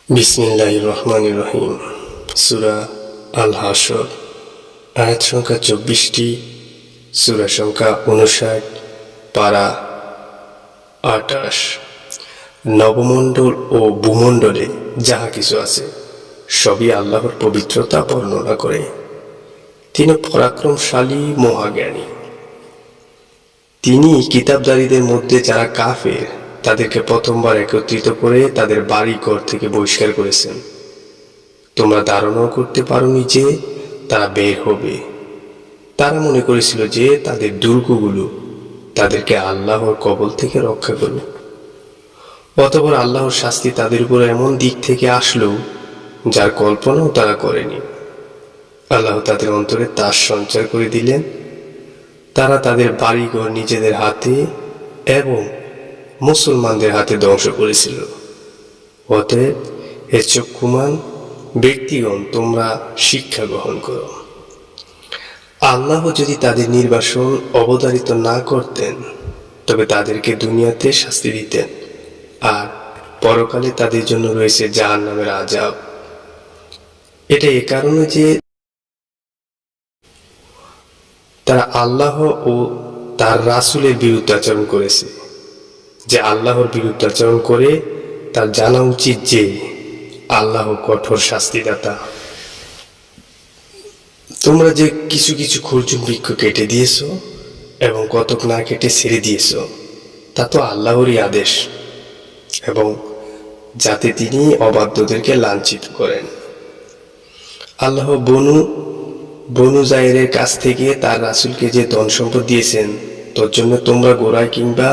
বিসমিল্লাহির রহমানির রহিম। সূরা আল হাসর, আয়াত সংখ্যা 24টি, সূরা সংখ্যা 59, পারা 28। নবমণ্ডল ও ভূমণ্ডলে যাহা কিছু আছে সবই আল্লাহর পবিত্রতা বর্ণনা করে। তিনি পরাক্রমশালী, মহাজ্ঞানী। তিনি কিতাবধারীদের মধ্যে যারা কাফের তাদেরকে প্রথমবার একত্রিত করে তাদের বাড়ি ঘর থেকে বহিষ্কার করেছেন। তোমরা ধারণাও করতে পারোনি যে তারা বের হবে। তারা মনে করেছিল যে তাদের দুর্গগুলো তাদেরকে আল্লাহর কবল থেকে রক্ষা করবে। অতঃপর আল্লাহর শাস্তি তাদের উপর এমন দিক থেকে আসলো যার কল্পনাও তারা করেনি। আল্লাহ তাদের অন্তরে তাস সঞ্চার করে দিলেন। তারা তাদের বাড়িঘর নিজেদের হাতে এবং মুসলমানদের হাতে ধ্বংস করেছিল। অতএব হে চক্ষুমান ব্যক্তিগণ, তোমরা শিক্ষা গ্রহণ করো। আল্লাহ যদি তাদের নির্বাসন অবধারিত না করতেন তবে তাদেরকে দুনিয়াতে শাস্তি দিতেন, আর পরকালে তাদের জন্য রয়েছে জাহান্নামের আযাব। এটা এ কারণে যে তারা আল্লাহ ও তার রাসূলের বিরুদ্ধাচরণ করেছে। যে আল্লাহর বিরুদ্ধাচরণ করে তার জানা উচিত যে আল্লাহ কঠোর শাস্তিদাতা। তোমরা যে কিছু কিছু খরচুম বৃক্ষ কেটে দিয়েছ এবং কতক না কেটে ছেড়ে দিয়েছ, তা তো আল্লাহরই আদেশ, এবং যাতে তিনি অবাধ্যদেরকে লাঞ্ছিত করেন। আল্লাহ বনু জায়েরের কাছ থেকে তার রাসূলকে যে ধন সম্পদ দিয়েছেন, তোর জন্য তোমরা ঘোড়ায় কিংবা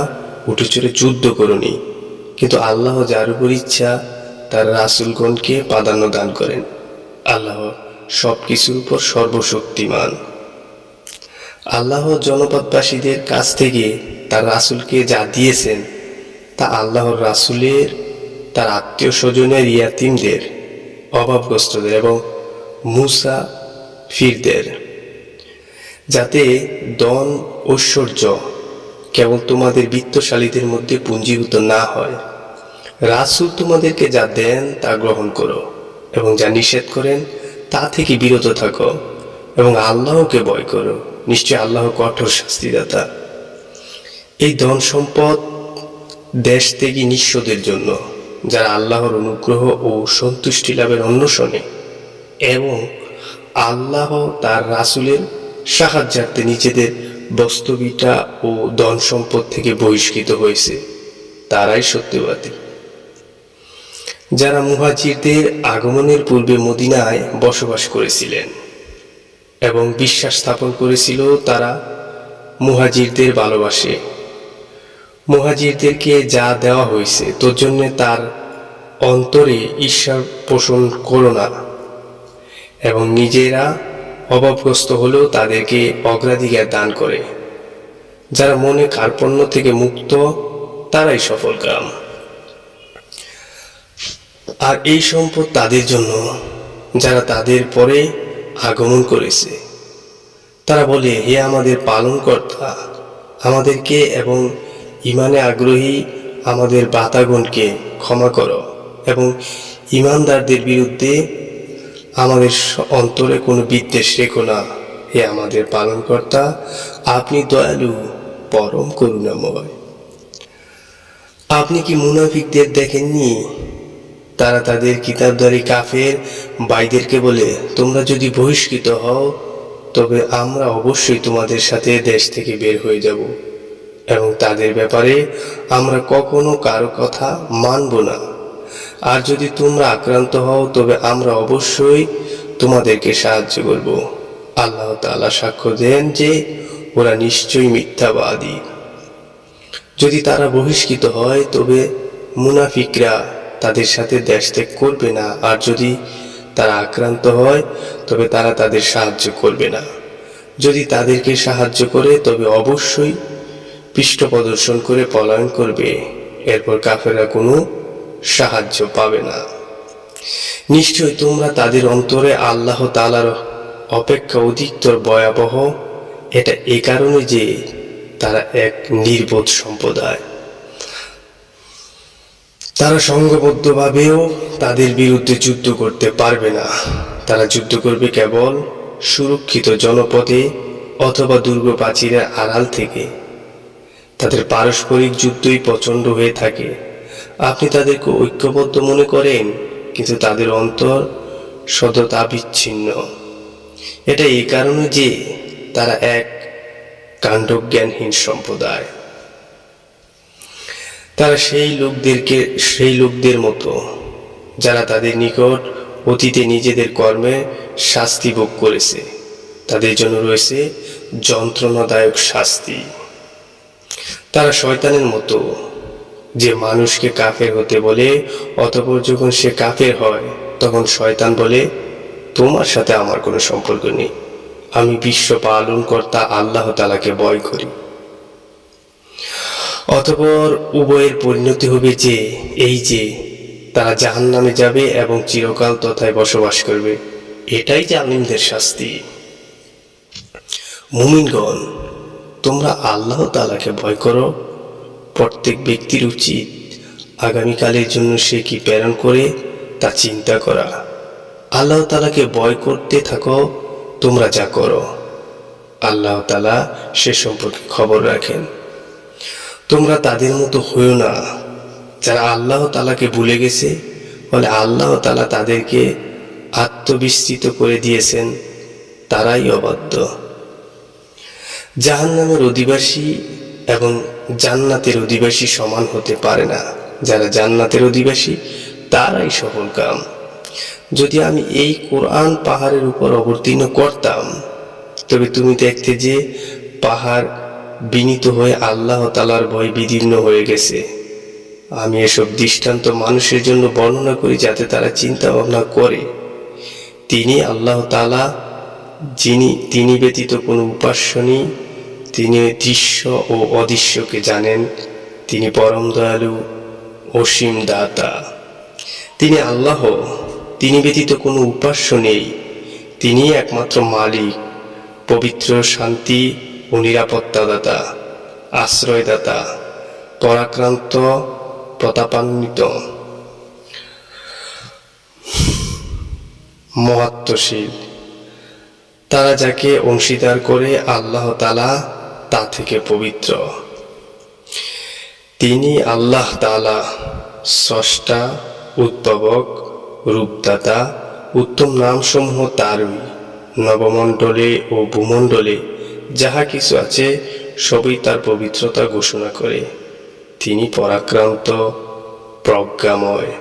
উঠে চড়ে যুদ্ধ করনি, কিন্তু আল্লাহ যার উপর ইচ্ছা তার রাসূলগণকে প্রাধান্য দান করেন। আল্লাহ সবকিছুর উপর সর্বশক্তিমান। আল্লাহ জনপদবাসীদের কাছ থেকে তার রাসূলকে যা দিয়েছেন তা আল্লাহর রাসূলের, তার আত্মীয় স্বজনের, ইয়াতীমদের, অভাবগ্রস্তদের এবং মুসাফিরদের, যাতে ধন ঐশ্বর্য কেবল তোমাদের বিত্তশালীদের মধ্যে পুঞ্জীভূত না হয়। রাসূল তোমাদেরকে যা দেন তা গ্রহণ করো এবং যা নিষেধ করেন তা থেকে বিরত থাকো, এবং আল্লাহকে ভয় করো। নিশ্চয় আল্লাহ কঠোর শাস্তিদাতা। এই ধন সম্পদ দেশ থেকে নিঃস্বদের জন্য, যারা আল্লাহর অনুগ্রহ ও সন্তুষ্টি লাভের অন্বেষণে এবং আল্লাহ তার রাসূলের সাহায্যার্থে নিজেদের বস্তুবিটা ও ধন সম্পদ থেকে বহিষ্কৃত হয়েছে, তারাই সত্যবাদী। যারা মুহাজিরদের আগমনের পূর্বে মদিনায় বসবাস করেছিলেন এবং বিশ্বাস স্থাপন করেছিল, তারা মুহাজিরদের ভালোবাসে। মুহাজিরদেরকে যা দেওয়া হয়েছে তোর জন্য তার অন্তরে ঈর্ষা পোষণ করো না, এবং নিজেরা অভাবগ্রস্ত হলেও তাদেরকে অগ্রাধিকার দান করে। যারা মনে কার্পণ্য থেকে মুক্ত, তারাই সফলকাম। আর এই সম্পদ তাদের জন্য যারা তাদের পরে আগমন করেছে। তারা বলে, হে আমাদের পালনকর্তা, আমাদেরকে এবং ঈমানে আগ্রহী আমাদের ভ্রাতাগণকে ক্ষমা করো, এবং ঈমানদারদের বিরুদ্ধে আমাদের অন্তরে কোনো বিদ্বেষ রেখো না। হে আমাদের পালনকর্তা, আপনি দয়ালু, পরম করুণাময়। আপনি কি মুনাফিকদের দেখেননি? তারা তাদের কিতাবধারী কাফের ভাইদেরকে বলে, তোমরা যদি বহিষ্কৃত হও তবে আমরা অবশ্যই তোমাদের সাথে দেশ থেকে বের হয়ে যাব, এবং তাদের ব্যাপারে আমরা কখনো কারো কথা মানব না। আর যদি তোমরা আক্রান্ত হও তবে আমরা অবশ্যই তোমাদেরকে সাহায্য করব। আল্লাহ তাআলা সাক্ষ্য দেন যে ওরা নিশ্চয়ই মিথ্যাবাদী। যদি তারা বহিষ্কৃত হয় তবে মুনাফিকরা তাদের সাথে দেশ ত্যাগ করবে না, আর যদি তারা আক্রান্ত হয় তবে তারা তাদের সাহায্য করবে না। যদি তাদেরকে সাহায্য করে তবে অবশ্যই পৃষ্ঠ প্রদর্শন করে পলায়ন করবে, এরপর কাফেররা কোনো সাহায্য পাবে না। নিশ্চয় তোমরা তাদের অন্তরে আল্লাহ তাআলার অপেক্ষা অধিকতর ভয়াবহ। এটা এ কারণে যে তারা এক নির্বোধ সম্প্রদায়। তারা সংঘবদ্ধভাবেও তাদের বিরুদ্ধে যুদ্ধ করতে পারবে না। তারা যুদ্ধ করবে কেবল সুরক্ষিত জনপদে অথবা দুর্গ প্রাচীরের আড়াল থেকে। তাদের পারস্পরিক যুদ্ধই প্রচণ্ড হয়ে থাকে। আপনি তাদেরকে ঐক্যবদ্ধ মনে করেন, কিন্তু তাদের অন্তর সততা বিচ্ছিন্ন। এটা এই কারণে যে তারা এক কাণ্ডজ্ঞানহীন সম্প্রদায়। তারা সেই লোকদের মতো যারা তাদের নিকট অতীতে নিজেদের কর্মে শাস্তি ভোগ করেছে। তাদের জন্য রয়েছে যন্ত্রণাদায়ক শাস্তি। তারা শয়তানের মতো, যে মানুষকে কাফের হতে বলে, অতঃপর যখন সে কাফের হয় তখন শয়তান বলে, তোমার সাথে আমার কোনো সম্পর্ক নেই, আমি বিশ্ব পালনকর্তা আল্লাহ তাআলাকে ভয় করি। অতঃপর উভয়ের পরিণতি হবে যে তারা জাহান্নামে যাবে এবং চিরকাল তথায় বসবাস করবে। এটাই জালিমদের শাস্তি। মুমিনগণ, তোমরা আল্লাহ তাআলাকে ভয় করো। প্রত্যেক ব্যক্তির উচিত আগামীকালের জন্য সে কি প্রেরণ করে তা চিন্তা করা। আল্লাহ তাআলাকে ভয় করতে থাকো, তোমরা যা করো আল্লাহ তাআলা সে সম্পর্কে খবর রাখেন। তোমরা তাদের মতো হইও না যারা আল্লাহ তাআলাকে ভুলে গেছে, বলে আল্লাহ তাআলা তাদেরকে আত্মবিস্মৃত করে দিয়েছেন, তারাই অবাধ্য। জাহান্নামের অধিবাসী এবং জান্নাতের অধিবাসী সমান হতে পারে না। যারা জান্নাতের অধিবাসী তারাই সফলকাম। যদি আমি এই কোরআন পাহাড়ের উপর অবতীর্ণ করতাম, তবে তুমি দেখতে যে পাহাড় বিনীত হয়ে আল্লাহ তাআলার ভয় বিদীর্ণ হয়ে গেছে। আমি এসব দৃষ্টান্ত মানুষের জন্য বর্ণনা করি যাতে তারা চিন্তা ভাবনা করে, তিনি আল্লাহ তাআলা, তিনি ব্যতীত কোনো উপাস্য নেই। তিনি দৃশ্য ও অদৃশ্যকে জানেন। তিনি পরম দয়ালু, অসীম দাতা। তিনি আল্লাহ, তিনি ব্যতীত কোনো উপাস্য নেই। তিনি একমাত্র মালিক, পবিত্র, শান্তি ও নিরাপত্তাদাতা, আশ্রয়দাতা, পরাক্রান্ত, প্রতাপান্বিত, মহাত্মশীল। তারা যাকে অংশীদার করে আল্লাহ তাআলা তা থেকে পবিত্র। তিনি আল্লাহ তাআলা স্রষ্টা, উদ্ভাবক, রূপদাতা। উত্তম নামসমূহ তারই। নবমণ্ডলে ও ভূমণ্ডলে যাহা কিছু আছে সবই তার পবিত্রতা ঘোষণা করে। তিনি পরাক্রান্ত, প্রজ্ঞাময়।